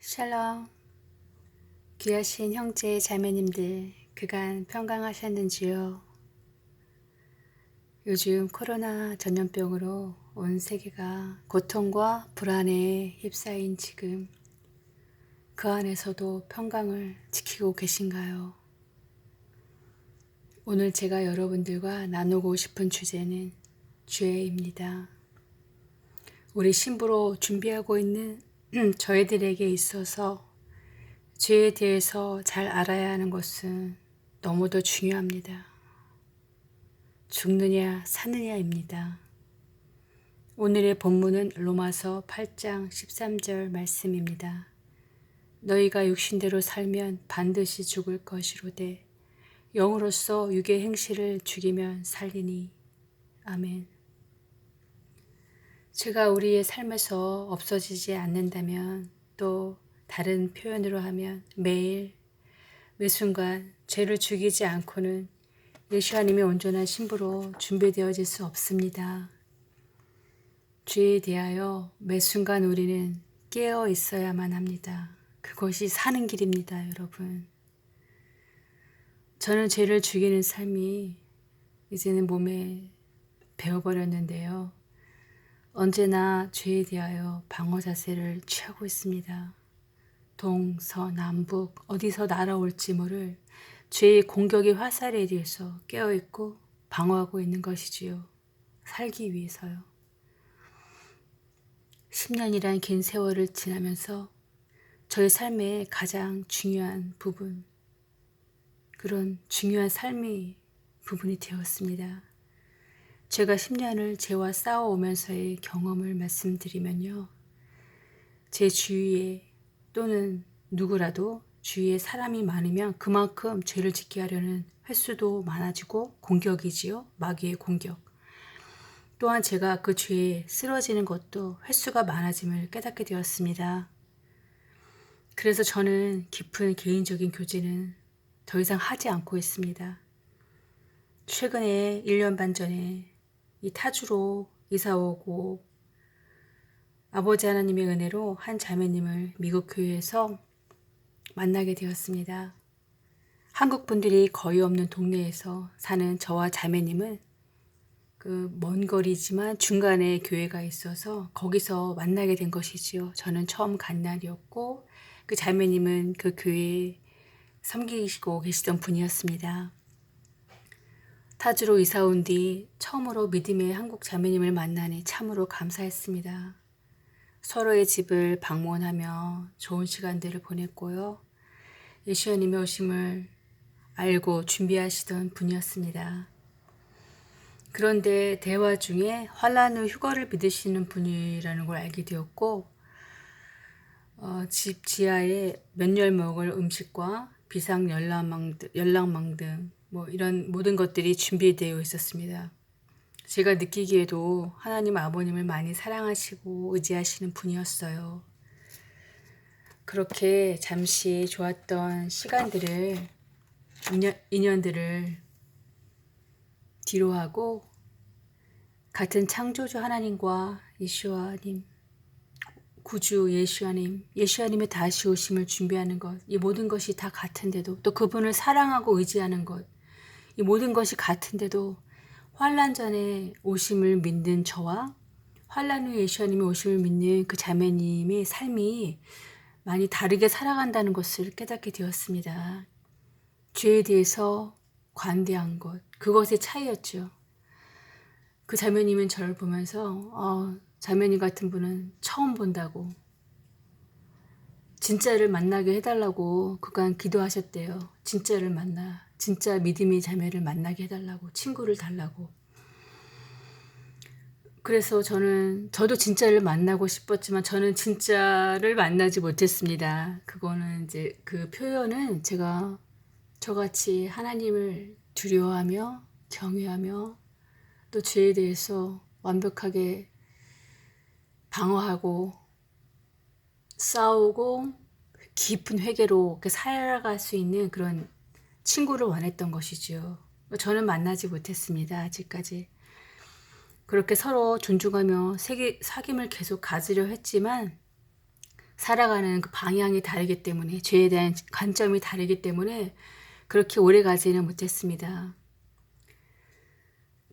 샬롬, 귀하신 형제 자매님들 그간 평강하셨는지요? 요즘 코로나 전염병으로 온 세계가 고통과 불안에 휩싸인 지금 그 안에서도 평강을 지키고 계신가요? 오늘 제가 여러분들과 나누고 싶은 주제는 죄입니다. 우리 신부로 준비하고 있는 저희들에게 있어서 죄에 대해서 잘 알아야 하는 것은 너무도 중요합니다. 죽느냐 사느냐입니다. 오늘의 본문은 로마서 8장 13절 말씀입니다. 너희가 육신대로 살면 반드시 죽을 것이로되 영으로서 육의 행실을 죽이면 살리니. 아멘. 죄가 우리의 삶에서 없어지지 않는다면, 또 다른 표현으로 하면 매일 매순간 죄를 죽이지 않고는 예수님의 온전한 신부로 준비되어질 수 없습니다. 죄에 대하여 매순간 우리는 깨어 있어야만 합니다. 그것이 사는 길입니다, 여러분. 저는 죄를 죽이는 삶이 이제는 몸에 배워버렸는데요. 언제나 죄에 대하여 방어 자세를 취하고 있습니다. 동서남북 어디서 날아올지 모를 죄의 공격의 화살에 대해서 깨어있고 방어하고 있는 것이지요. 살기 위해서요. 10년이란 긴 세월을 지나면서 저의 삶의 가장 중요한 부분, 그런 중요한 삶의 부분이 되었습니다. 제가 10년을 죄와 싸워오면서의 경험을 말씀드리면요. 제 주위에 또는 누구라도 주위에 사람이 많으면 그만큼 죄를 짓게 하려는 횟수도 많아지고 공격이지요. 마귀의 공격. 또한 제가 그 죄에 쓰러지는 것도 횟수가 많아짐을 깨닫게 되었습니다. 그래서 저는 깊은 개인적인 교제는 더 이상 하지 않고 있습니다. 최근에 1년 반 전에 이 타주로 이사오고 아버지 하나님의 은혜로 한 자매님을 미국 교회에서 만나게 되었습니다. 한국 분들이 거의 없는 동네에서 사는 저와 자매님은 그 먼 거리지만 중간에 교회가 있어서 거기서 만나게 된 것이지요. 저는 처음 간 날이었고 그 자매님은 그 교회에 섬기시고 계시던 분이었습니다. 타주로 이사 온 뒤 처음으로 믿음의 한국 자매님을 만나니 참으로 감사했습니다. 서로의 집을 방문하며 좋은 시간들을 보냈고요. 예수님의 오심을 알고 준비하시던 분이었습니다. 그런데 대화 중에 환난 후 휴거를 믿으시는 분이라는 걸 알게 되었고, 집 지하에 몇 열 먹을 음식과 비상 연락망 등 이런 모든 것들이 준비되어 있었습니다. 제가 느끼기에도 하나님 아버님을 많이 사랑하시고 의지하시는 분이었어요. 그렇게 잠시 좋았던 시간들을, 인연들을 뒤로 하고 같은 창조주 하나님과 예수와님, 구주 예수와님의 다시 오심을 준비하는 것, 이 모든 것이 다 같은데도, 또 그분을 사랑하고 의지하는 것, 이 모든 것이 같은데도 환난 전에 오심을 믿는 저와 환난 후 예수님의 오심을 믿는 그 자매님의 삶이 많이 다르게 살아간다는 것을 깨닫게 되었습니다. 죄에 대해서 관대한 것, 그것의 차이였죠. 그 자매님은 저를 보면서 자매님 같은 분은 처음 본다고, 진짜를 만나게 해달라고 그간 기도하셨대요. 진짜 믿음의 자매를 만나게 해달라고, 친구를 달라고. 그래서 저도 진짜를 만나고 싶었지만 저는 진짜를 만나지 못했습니다. 그거는 이제 그 표현은 제가 저같이 하나님을 두려워하며 경외하며 또 죄에 대해서 완벽하게 방어하고 싸우고 깊은 회개로 이렇게 살아갈 수 있는 그런 친구를 원했던 것이죠. 저는 만나지 못했습니다. 아직까지. 그렇게 서로 존중하며 사귐을 계속 가지려 했지만 살아가는 그 방향이 다르기 때문에, 죄에 대한 관점이 다르기 때문에 그렇게 오래 가지는 못했습니다.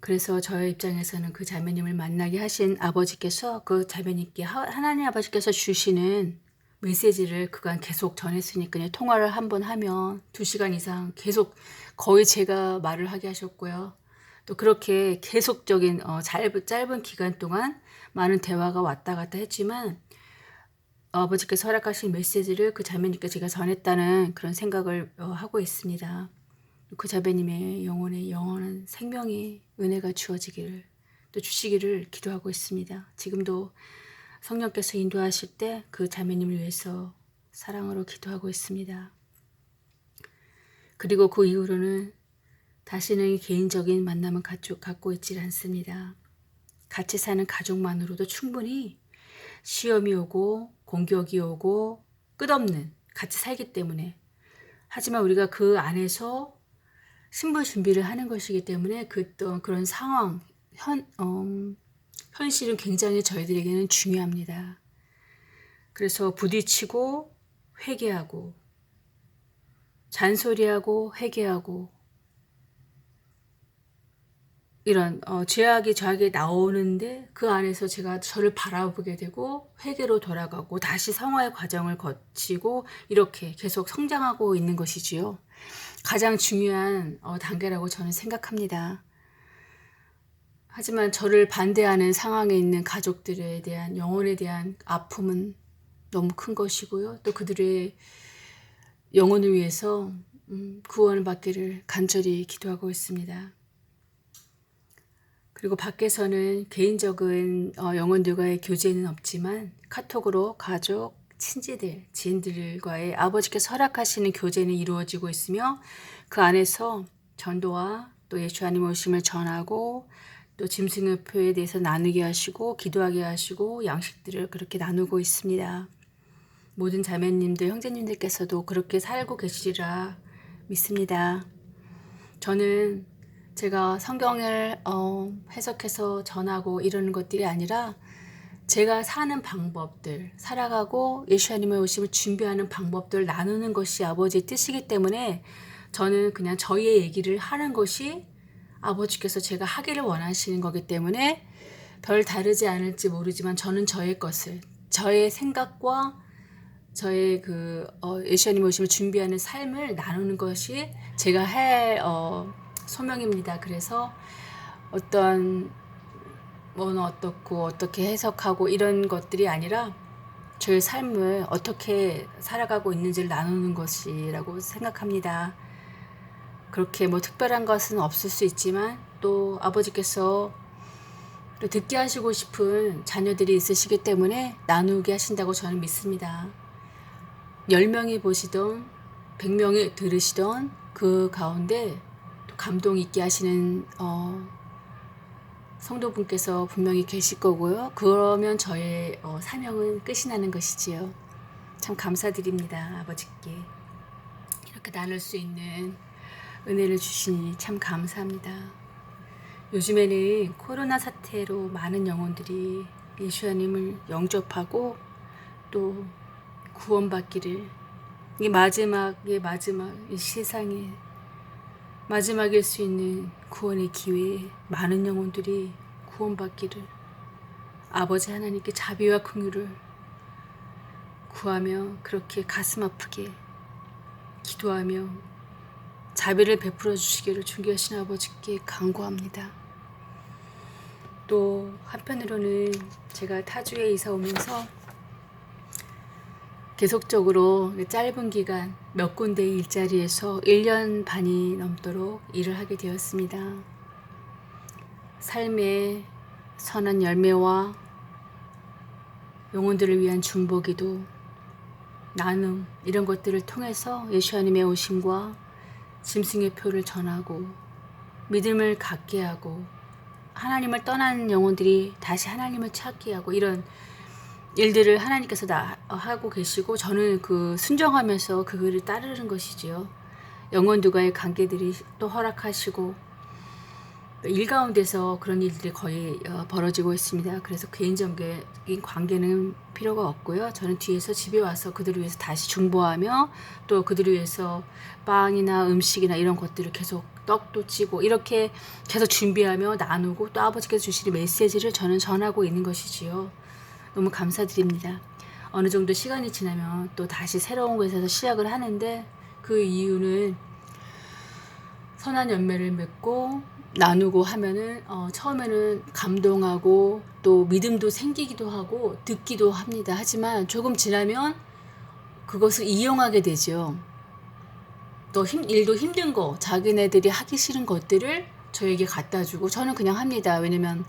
그래서 저의 입장에서는 그 자매님을 만나게 하신 아버지께서, 그 자매님께 하나님 아버지께서 주시는 메시지를 그간 계속 전했으니까요. 통화를 한번 하면 2시간 이상 계속 거의 제가 말을 하게 하셨고요. 또 그렇게 계속적인 짧은 기간 동안 많은 대화가 왔다 갔다 했지만, 아버지께서 허락하신 메시지를 그 자매님께 제가 전했다는 그런 생각을 하고 있습니다. 그 자매님의 영혼에 영원한 생명의 은혜가 주어지기를, 또 주시기를 기도하고 있습니다. 지금도 성령께서 인도하실 때 그 자매님을 위해서 사랑으로 기도하고 있습니다. 그리고 그 이후로는 다시는 개인적인 만남은 갖고 있지 않습니다. 같이 사는 가족만으로도 충분히 시험이 오고 공격이 오고 끝없는 같이 살기 때문에, 하지만 우리가 그 안에서 신부 준비를 하는 것이기 때문에 그런 상황, 현실은 굉장히 저희들에게는 중요합니다. 그래서 부딪히고 회개하고 잔소리하고 회개하고 이런 죄악이 저에게 나오는데, 그 안에서 제가 저를 바라보게 되고 회개로 돌아가고 다시 성화의 과정을 거치고 이렇게 계속 성장하고 있는 것이지요. 가장 중요한 단계라고 저는 생각합니다. 하지만 저를 반대하는 상황에 있는 가족들에 대한 영혼에 대한 아픔은 너무 큰 것이고요. 또 그들의 영혼을 위해서 구원을 받기를 간절히 기도하고 있습니다. 그리고 밖에서는 개인적인 영혼들과의 교제는 없지만 카톡으로 가족, 친지들, 지인들과의 아버지께서 허락하시는 교제는 이루어지고 있으며, 그 안에서 전도와 또 예수 하나님 오심을 전하고 또 짐승의표에 대해서 나누게 하시고 기도하게 하시고 양식들을 그렇게 나누고 있습니다. 모든 자매님들, 형제님들께서도 그렇게 살고 계시리라 믿습니다. 저는 제가 성경을 해석해서 전하고 이러는 것들이 아니라 제가 사는 방법들, 살아가고 예수 하나님의 오심을 준비하는 방법들을 나누는 것이 아버지의 뜻이기 때문에, 저는 그냥 저희의 얘기를 하는 것이 아버지께서 제가 하기를 원하시는 거기 때문에 별 다르지 않을지 모르지만, 저는 저의 것을, 저의 생각과 저의 예수 하나님의 오심을 준비하는 삶을 나누는 것이 제가 할 소명입니다. 그래서 어떤 뭐는 어떻고 어떻게 해석하고 이런 것들이 아니라 저의 삶을 어떻게 살아가고 있는지를 나누는 것이라고 생각합니다. 그렇게 특별한 것은 없을 수 있지만, 또 아버지께서 또 듣게 하시고 싶은 자녀들이 있으시기 때문에 나누게 하신다고 저는 믿습니다. 10명이 보시던 100명이 들으시던 그 가운데 또 감동 있게 하시는 성도분께서 분명히 계실 거고요. 그러면 저의 사명은 끝이 나는 것이지요. 참 감사드립니다. 아버지께 이렇게 나눌 수 있는 은혜를 주시니 참 감사합니다. 요즘에는 코로나 사태로 많은 영혼들이 예수 하나님을 영접하고 또 구원받기를, 이게 마지막의 마지막, 이 세상에 마지막일 수 있는 구원의 기회에 많은 영혼들이 구원받기를 아버지 하나님께 자비와 긍휼을 구하며 그렇게 가슴 아프게 기도하며 자비를 베풀어 주시기를 존귀하신 아버지께 간구합니다. 또 한편으로는 제가 타주에 이사 오면서 계속적으로 짧은 기간 몇 군데의 일자리에서 1년 반이 넘도록 일을 하게 되었습니다. 삶의 선한 열매와 영혼들을 위한 중보기도, 나눔, 이런 것들을 통해서 예수 하나님의 오심과 짐승의 표를 전하고 믿음을 갖게 하고 하나님을 떠난 영혼들이 다시 하나님을 찾게 하고, 이런 일들을 하나님께서 하고 계시고, 저는 순종하면서 그 글을 따르는 것이지요. 영혼들과의 관계들이 또 허락하시고, 일 가운데서 그런 일들이 거의 벌어지고 있습니다. 그래서 개인적인 관계는 필요가 없고요. 저는 뒤에서 집에 와서 그들을 위해서 다시 중보하며 또 그들을 위해서 빵이나 음식이나 이런 것들을 계속 떡도 찌고 이렇게 계속 준비하며 나누고 또 아버지께서 주시는 메시지를 저는 전하고 있는 것이지요. 너무 감사드립니다. 어느 정도 시간이 지나면 또 다시 새로운 곳에서 시작을 하는데 그 이유는 선한 열매를 맺고 나누고 하면은 처음에는 감동하고 또 믿음도 생기기도 하고 듣기도 합니다. 하지만 조금 지나면 그것을 이용하게 되죠. 또 일도 힘든 거, 자기네들이 하기 싫은 것들을 저에게 갖다 주고 저는 그냥 합니다. 왜냐면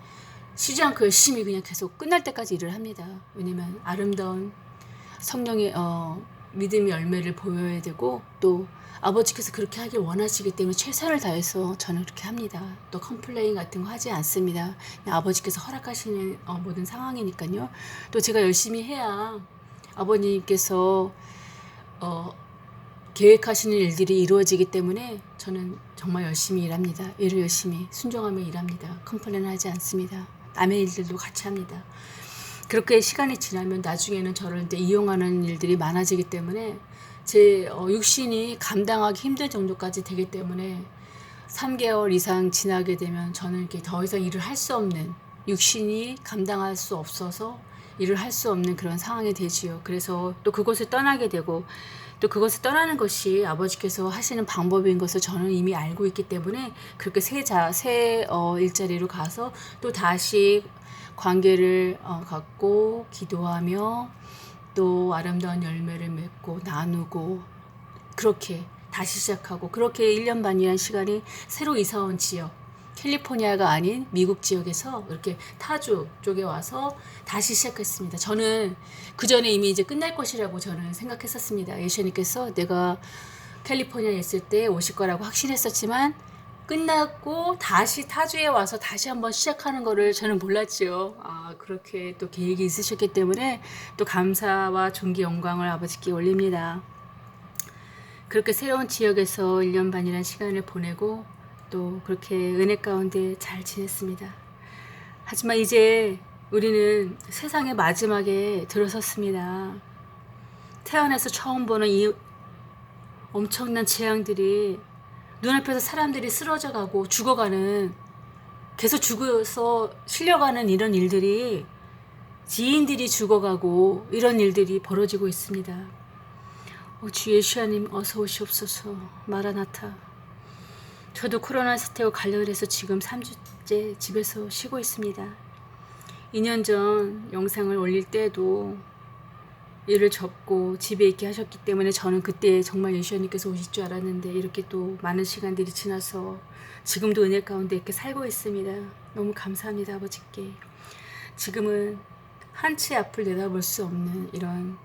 쉬지 않고 열심히 그냥 계속 끝날 때까지 일을 합니다. 왜냐면 아름다운 성령의 믿음의 열매를 보여야 되고 또 아버지께서 그렇게 하길 원하시기 때문에 최선을 다해서 저는 그렇게 합니다. 또 컴플레인 같은 거 하지 않습니다. 그냥 아버지께서 허락하시는 모든 상황이니까요. 또 제가 열심히 해야 아버님께서 계획하시는 일들이 이루어지기 때문에 저는 정말 열심히 일합니다. 일을 열심히 순종하며 일합니다. 컴플레인 하지 않습니다. 남의 일들도 같이 합니다. 그렇게 시간이 지나면 나중에는 저를 이제 이용하는 일들이 많아지기 때문에 제 육신이 감당하기 힘들 정도까지 되기 때문에 3개월 이상 지나게 되면 저는 이렇게 더 이상 일을 할 수 없는 육신이 감당할 수 없어서 일을 할 수 없는 그런 상황이 되지요. 그래서 또 그곳을 떠나게 되고 또 그것을 떠나는 것이 아버지께서 하시는 방법인 것을 저는 이미 알고 있기 때문에 그렇게 새 일자리로 가서 또 다시 관계를 갖고 기도하며 또 아름다운 열매를 맺고 나누고 그렇게 다시 시작하고 그렇게 1년 반이라는 시간이 새로 이사온 지역 캘리포니아가 아닌 미국 지역에서 이렇게 타주 쪽에 와서 다시 시작했습니다. 저는 그 전에 이미 이제 끝날 것이라고 저는 생각했었습니다. 예수님께서 내가 캘리포니아에 있을 때 오실 거라고 확신했었지만 끝났고 다시 타주에 와서 다시 한번 시작하는 거를 저는 몰랐지요. 그렇게 또 계획이 있으셨기 때문에 또 감사와 존귀 영광을 아버지께 올립니다. 그렇게 새로운 지역에서 1년 반이라는 시간을 보내고 또 그렇게 은혜 가운데 잘 지냈습니다. 하지만 이제 우리는 세상의 마지막에 들어섰습니다. 태어나서 처음 보는 이 엄청난 재앙들이 눈앞에서 사람들이 쓰러져 가고 죽어가는 계속 죽어서 실려가는 이런 일들이 지인들이 죽어가고 이런 일들이 벌어지고 있습니다. 주 예수님 어서 오시옵소서. 마라나타. 저도 코로나 사태와 관련해서 지금 3주째 집에서 쉬고 있습니다. 2년 전 영상을 올릴 때도 일을 접고 집에 있게 하셨기 때문에 저는 그때 정말 예수님께서 오실 줄 알았는데 이렇게 또 많은 시간들이 지나서 지금도 은혜 가운데 이렇게 살고 있습니다. 너무 감사합니다. 아버지께. 지금은 한치 앞을 내다볼 수 없는 이런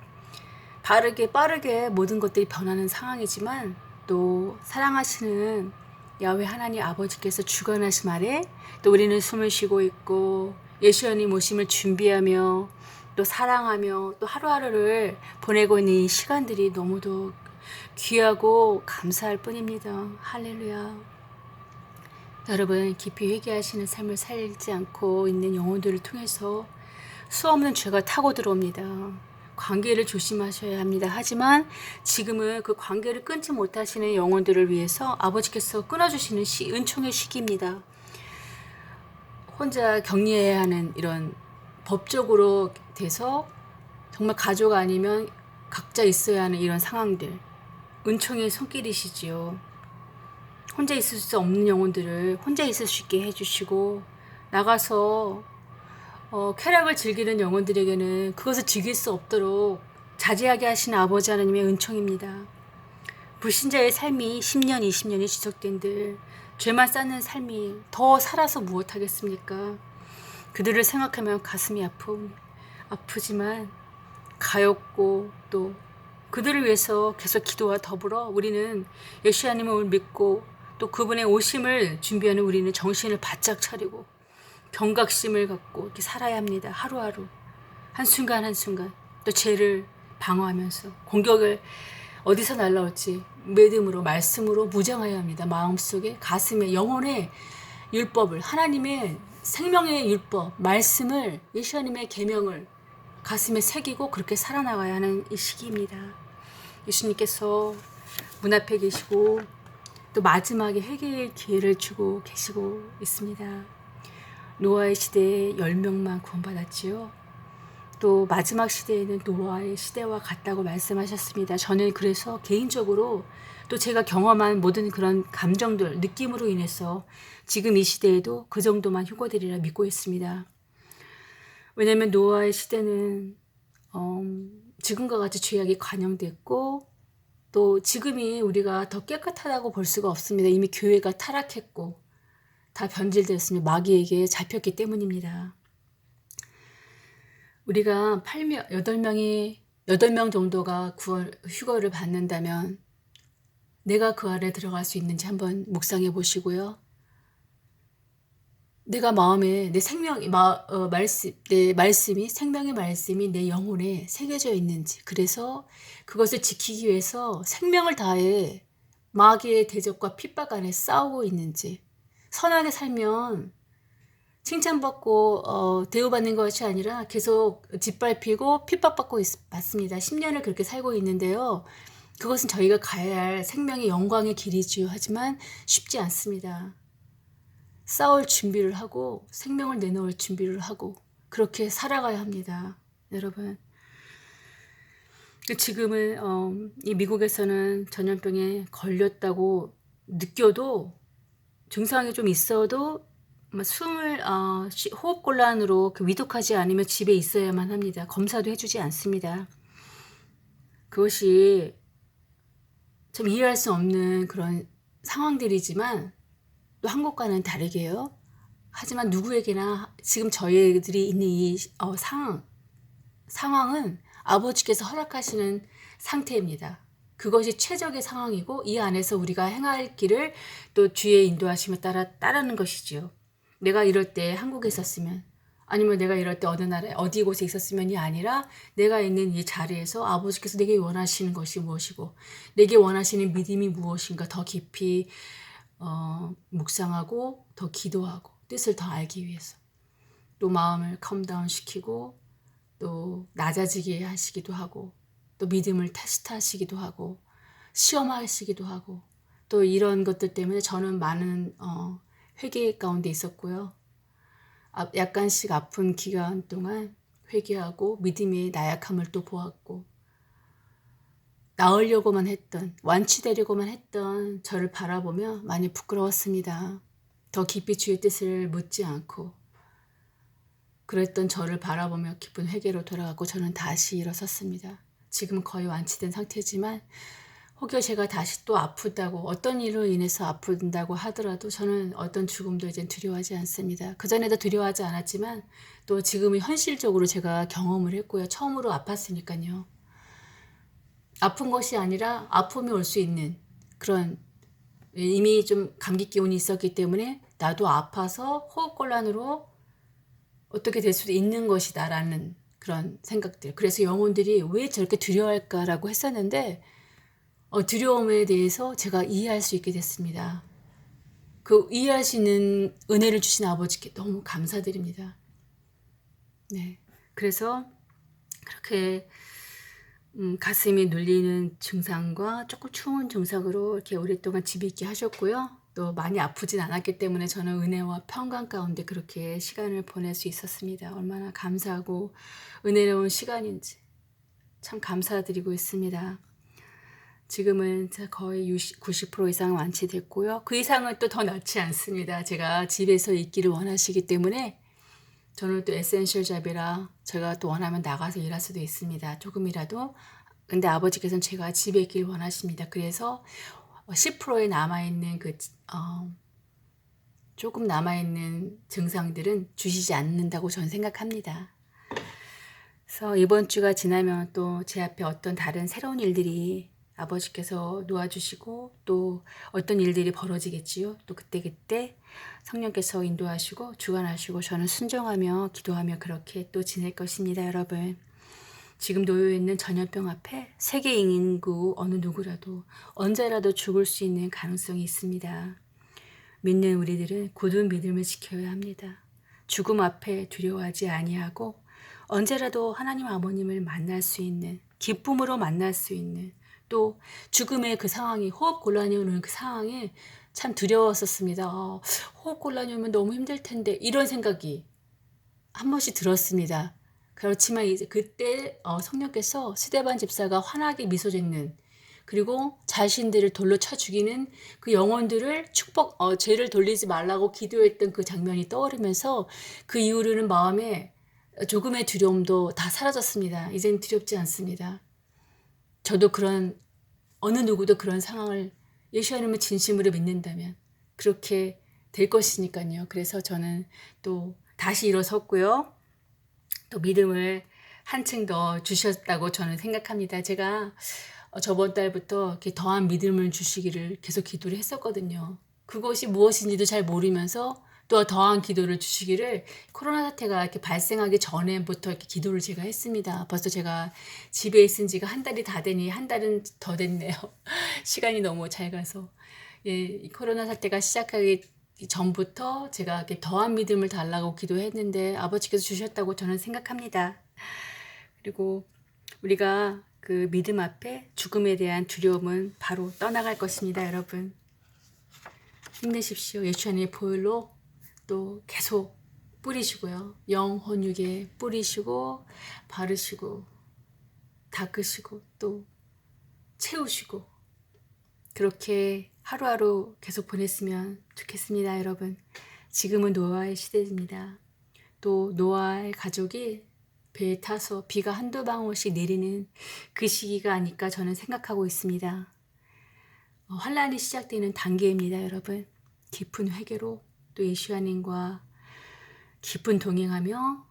빠르게 모든 것들이 변하는 상황이지만 또 사랑하시는 야훼 하나님 아버지께서 주관하신 아래 또 우리는 숨을 쉬고 있고 예수님 오심을 준비하며 또 사랑하며 또 하루하루를 보내고 있는 이 시간들이 너무도 귀하고 감사할 뿐입니다. 할렐루야. 여러분 깊이 회개하시는 삶을 살지 않고 있는 영혼들을 통해서 수없는 죄가 타고 들어옵니다. 관계를 조심하셔야 합니다. 하지만 지금은 그 관계를 끊지 못하시는 영혼들을 위해서 아버지께서 끊어주시는 은총의 시기입니다. 혼자 격리해야 하는 이런 법적으로 돼서 정말 가족 아니면 각자 있어야 하는 이런 상황들 은총의 손길이시지요. 혼자 있을 수 없는 영혼들을 혼자 있을 수 있게 해주시고 나가서 쾌락을 즐기는 영혼들에게는 그것을 즐길 수 없도록 자제하게 하시는 아버지 하나님의 은총입니다. 불신자의 삶이 10년, 20년이 지속된들 죄만 쌓는 삶이 더 살아서 무엇하겠습니까? 그들을 생각하면 가슴이 아프지만 가엾고 또 그들을 위해서 계속 기도와 더불어 우리는 예수 하나님을 믿고 또 그분의 오심을 준비하는 우리는 정신을 바짝 차리고 경각심을 갖고 이렇게 살아야 합니다. 하루하루 한순간 한순간 또 죄를 방어하면서 공격을 어디서 날라올지 믿음으로 말씀으로 무장해야 합니다. 마음속에 가슴에 영혼에 율법을, 하나님의 생명의 율법, 말씀을, 예수님의 계명을 가슴에 새기고 그렇게 살아나가야 하는 이 시기입니다. 예수님께서 문 앞에 계시고 또 마지막에 회개의 기회를 주고 계시고 있습니다. 노아의 시대에 10명만 구원받았지요. 또 마지막 시대에는 노아의 시대와 같다고 말씀하셨습니다. 저는 그래서 개인적으로 또 제가 경험한 모든 그런 감정들, 느낌으로 인해서 지금 이 시대에도 그 정도만 휴거되리라 믿고 있습니다. 왜냐하면 노아의 시대는 지금과 같이 죄악이 관영됐고 또 지금이 우리가 더 깨끗하다고 볼 수가 없습니다. 이미 교회가 타락했고 다 변질되었으며 마귀에게 잡혔기 때문입니다. 우리가 8명 정도가 휴거를 받는다면 내가 그 안에 들어갈 수 있는지 한번 묵상해 보시고요. 내가 마음에 내 말씀이 생명의 말씀이 내 영혼에 새겨져 있는지, 그래서 그것을 지키기 위해서 생명을 다해 마귀의 대적과 핍박 안에 싸우고 있는지, 선하게 살면 칭찬받고 대우받는 것이 아니라 계속 짓밟히고 핍박받고 맞습니다. 10년을 그렇게 살고 있는데요. 그것은 저희가 가야 할 생명의 영광의 길이지요. 하지만 쉽지 않습니다. 싸울 준비를 하고 생명을 내놓을 준비를 하고 그렇게 살아가야 합니다. 여러분, 지금은 이 미국에서는 전염병에 걸렸다고 느껴도 증상이 좀 있어도 호흡곤란으로 위독하지 않으면 집에 있어야만 합니다. 검사도 해주지 않습니다. 그것이 참 이해할 수 없는 그런 상황들이지만 또 한국과는 다르게요. 하지만 누구에게나 지금 저희들이 있는 이 상황은 아버지께서 허락하시는 상태입니다. 그것이 최적의 상황이고 이 안에서 우리가 행할 길을 또 주의 인도하심에 따라 따르는 것이지요. 내가 이럴 때 한국에 있었으면, 아니면 내가 이럴 때 어느 나라에 어디 곳에 있었으면이 아니라 내가 있는 이 자리에서 아버지께서 내게 원하시는 것이 무엇이고 내게 원하시는 믿음이 무엇인가 더 깊이 묵상하고 더 기도하고 뜻을 더 알기 위해서 또 마음을 컴다운 시키고 또 낮아지게 하시기도 하고 또 믿음을 테스트하시기도 하고 시험하시기도 하고 또 이런 것들 때문에 저는 많은 회개 가운데 있었고요. 약간씩 아픈 기간 동안 회개하고 믿음의 나약함을 또 보았고 나으려고만 했던, 완치되려고만 했던 저를 바라보며 많이 부끄러웠습니다. 더 깊이 주의 뜻을 묻지 않고 그랬던 저를 바라보며 깊은 회개로 돌아가고 저는 다시 일어섰습니다. 지금은 거의 완치된 상태지만 혹여 제가 다시 또 아프다고 어떤 일로 인해서 아픈다고 하더라도 저는 어떤 죽음도 이제 두려워하지 않습니다. 그전에도 두려워하지 않았지만 또 지금은 현실적으로 제가 경험을 했고요. 처음으로 아팠으니까요. 아픈 것이 아니라 아픔이 올 수 있는 그런, 이미 좀 감기 기운이 있었기 때문에 나도 아파서 호흡곤란으로 어떻게 될 수도 있는 것이다 라는 그런 생각들. 그래서 영혼들이 왜 저렇게 두려워할까라고 했었는데 두려움에 대해서 제가 이해할 수 있게 됐습니다. 그 이해할 수 있는 은혜를 주신 아버지께 너무 감사드립니다. 네, 그래서 그렇게 가슴이 눌리는 증상과 조금 추운 증상으로 이렇게 오랫동안 집에 있게 하셨고요. 또 많이 아프진 않았기 때문에 저는 은혜와 평강 가운데 그렇게 시간을 보낼 수 있었습니다. 얼마나 감사하고 은혜로운 시간인지 참 감사드리고 있습니다. 지금은 거의 90% 이상 완치됐고요. 그 이상은 또 더 낫지 않습니다. 제가 집에서 있기를 원하시기 때문에 저는 또 에센셜 잡이라 제가 또 원하면 나가서 일할 수도 있습니다. 조금이라도. 근데 아버지께서는 제가 집에 있기를 원하십니다. 그래서 10%에 남아있는 조금 남아있는 증상들은 주시지 않는다고 저는 생각합니다. 그래서 이번 주가 지나면 또 제 앞에 어떤 다른 새로운 일들이 아버지께서 놓아주시고 또 어떤 일들이 벌어지겠지요. 또 그때그때 성령께서 인도하시고 주관하시고 저는 순종하며 기도하며 그렇게 또 지낼 것입니다. 여러분, 지금 놓여있는 전염병 앞에 세계 인구 어느 누구라도 언제라도 죽을 수 있는 가능성이 있습니다. 믿는 우리들은 굳은 믿음을 지켜야 합니다. 죽음 앞에 두려워하지 아니하고 언제라도 하나님 아버님을 만날 수 있는, 기쁨으로 만날 수 있는, 또 죽음의 그 상황이, 호흡 곤란이 오는 그 상황에 참 두려웠었습니다. 호흡 곤란이 오면 너무 힘들 텐데 이런 생각이 한 번씩 들었습니다. 그렇지만 이제 그때 성령께서 스데반 집사가 환하게 미소 짓는, 그리고 자신들을 돌로 쳐 죽이는 그 영혼들을 죄를 돌리지 말라고 기도했던 그 장면이 떠오르면서 그 이후로는 마음에 조금의 두려움도 다 사라졌습니다. 이젠 두렵지 않습니다. 저도 어느 누구도 그런 상황을 예수님을 진심으로 믿는다면 그렇게 될 것이니까요. 그래서 저는 또 다시 일어섰고요. 또 믿음을 한층 더 주셨다고 저는 생각합니다. 제가 저번 달부터 이렇게 더한 믿음을 주시기를 계속 기도를 했었거든요. 그것이 무엇인지도 잘 모르면서 또 더한 기도를 주시기를, 코로나 사태가 이렇게 발생하기 전에부터 이렇게 기도를 제가 했습니다. 벌써 제가 집에 있은 지가 한 달이 다 되니 한 달은 더 됐네요. 시간이 너무 잘 가서. 예, 이 코로나 사태가 시작하기 전부터 제가 이렇게 더한 믿음을 달라고 기도했는데 아버지께서 주셨다고 저는 생각합니다. 그리고 우리가 그 믿음 앞에 죽음에 대한 두려움은 바로 떠나갈 것입니다, 여러분. 힘내십시오. 예수님의 보혈로 또 계속 뿌리시고요. 영혼 육에 뿌리시고 바르시고 닦으시고 또 채우시고 그렇게 하루하루 계속 보냈으면 좋겠습니다, 여러분. 지금은 노아의 시대입니다. 또 노아의 가족이 배에 타서 비가 한두 방울씩 내리는 그 시기가 아닐까 저는 생각하고 있습니다. 환란이 시작되는 단계입니다, 여러분. 깊은 회개로 또 예수님과 깊은 동행하며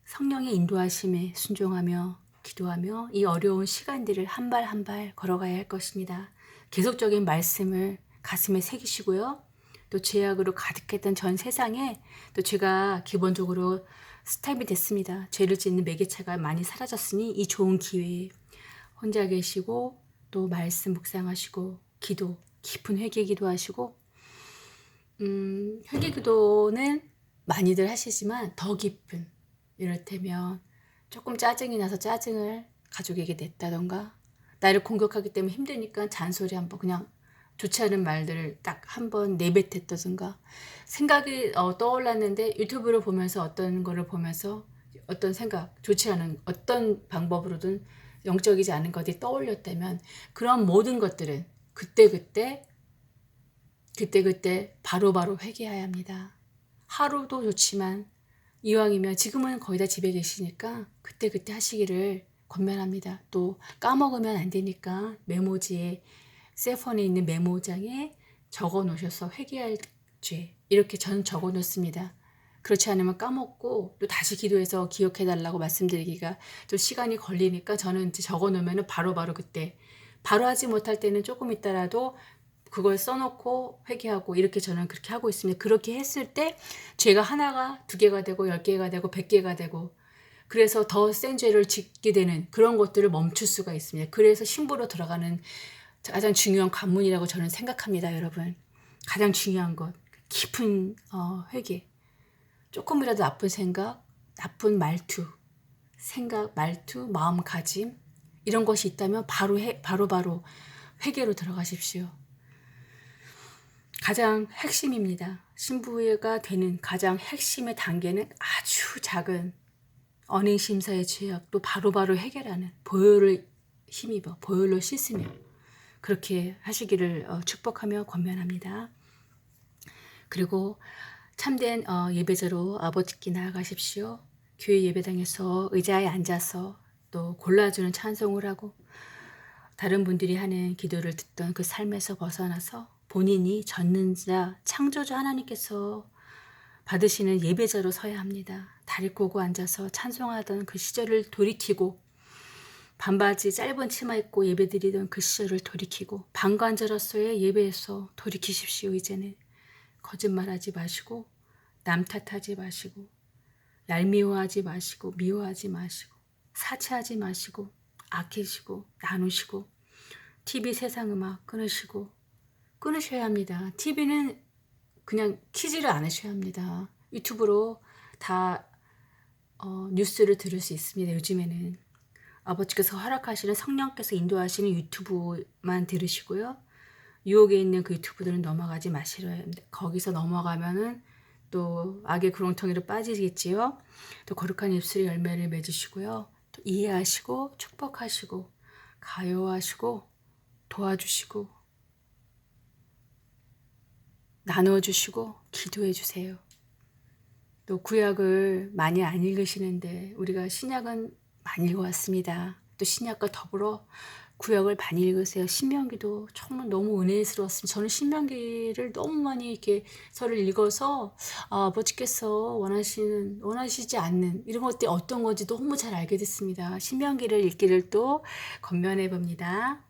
성령의 인도하심에 순종하며 기도하며 이 어려운 시간들을 한 발 한 발 걸어가야 할 것입니다. 계속적인 말씀을 가슴에 새기시고요. 또 죄악으로 가득했던 전 세상에 또 제가 기본적으로 스탑이 됐습니다. 죄를 짓는 매개체가 많이 사라졌으니 이 좋은 기회에 혼자 계시고 또 말씀 묵상하시고 기도, 깊은 회개 기도하시고 회개 기도는 많이들 하시지만 더 깊은, 이를테면 조금 짜증이 나서 짜증을 가족에게 냈다던가, 나를 공격하기 때문에 힘드니까 잔소리 한번, 그냥 좋지 않은 말들을 딱 한번 내뱉었다든가, 생각이 떠올랐는데 유튜브를 보면서 어떤 거를 보면서 어떤 생각, 좋지 않은 어떤 방법으로든 영적이지 않은 것이 떠올렸다면 그런 모든 것들은 그때그때 바로바로 회개해야 합니다. 하루도 좋지만 이왕이면 지금은 거의 다 집에 계시니까 그때 하시기를 권면합니다. 또 까먹으면 안 되니까 메모지에, 셀폰에 있는 메모장에 적어 놓으셔서 회개할 죄 이렇게 전 적어 놓습니다. 그렇지 않으면 까먹고 또 다시 기도해서 기억해 달라고 말씀드리기가 좀 시간이 걸리니까 저는 이제 적어 놓으면 바로바로 그때, 바로 하지 못할 때는 조금 있다라도 그걸 써놓고 회개하고, 이렇게 저는 그렇게 하고 있습니다. 그렇게 했을 때 죄가 하나가 2개가 되고 10개가 되고 100개가 되고, 그래서 더 센 죄를 짓게 되는 그런 것들을 멈출 수가 있습니다. 그래서 신부로 들어가는 가장 중요한 관문이라고 저는 생각합니다, 여러분. 가장 중요한 것, 깊은 회개. 조금이라도 나쁜 생각, 나쁜 말투, 마음가짐 이런 것이 있다면 바로 회개로 들어가십시오. 가장 핵심입니다. 신부가 되는 가장 핵심의 단계는 아주 작은 언행심사의 죄악도 바로바로 해결하는, 보혈을 힘입어 보혈로 씻으며 그렇게 하시기를 축복하며 권면합니다. 그리고 참된 예배자로 아버지께 나아가십시오. 교회 예배당에서 의자에 앉아서 또 골라주는 찬송을 하고 다른 분들이 하는 기도를 듣던 그 삶에서 벗어나서 본인이 전능자, 창조자 하나님께서 받으시는 예배자로 서야 합니다. 다리 꼬고 앉아서 찬송하던 그 시절을 돌이키고, 반바지 짧은 치마 입고 예배드리던 그 시절을 돌이키고, 방관자로서의 예배에서 돌이키십시오. 이제는 거짓말하지 마시고, 남 탓하지 마시고, 얄미워하지 마시고, 미워하지 마시고, 사치하지 마시고, 아끼시고 나누시고, TV 세상 음악 끊으셔야 합니다. TV는 그냥 키지를 않으셔야 합니다. 유튜브로 다 뉴스를 들을 수 있습니다. 요즘에는 아버지께서 허락하시는 성령께서 인도하시는 유튜브만 들으시고요. 유혹에 있는 그 유튜브들은 넘어가지 마시려야 합니다. 거기서 넘어가면은 또 악의 구렁텅이로 빠지겠지요. 또 거룩한 입술의 열매를 맺으시고요. 또 이해하시고 축복하시고 가요하시고 도와주시고 나눠주시고 기도해 주세요. 또 구약을 많이 안 읽으시는데 우리가 신약은 많이 읽어왔습니다. 또 신약과 더불어 구약을 많이 읽으세요. 신명기도 정말 너무 은혜스러웠습니다. 저는 신명기를 너무 많이 이렇게 서를 읽어서 아버지께서 원하시지 않는 이런 것들이 어떤 건지 너무 잘 알게 됐습니다. 신명기를 읽기를 또 권면해 봅니다.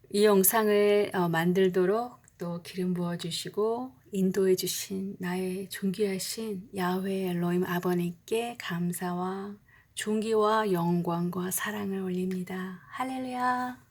이 영상을 만들도록 또 기름 부어주시고 인도해 주신 나의 존귀하신 야훼 엘로힘 아버님께 감사와 존귀와 영광과 사랑을 올립니다. 할렐루야.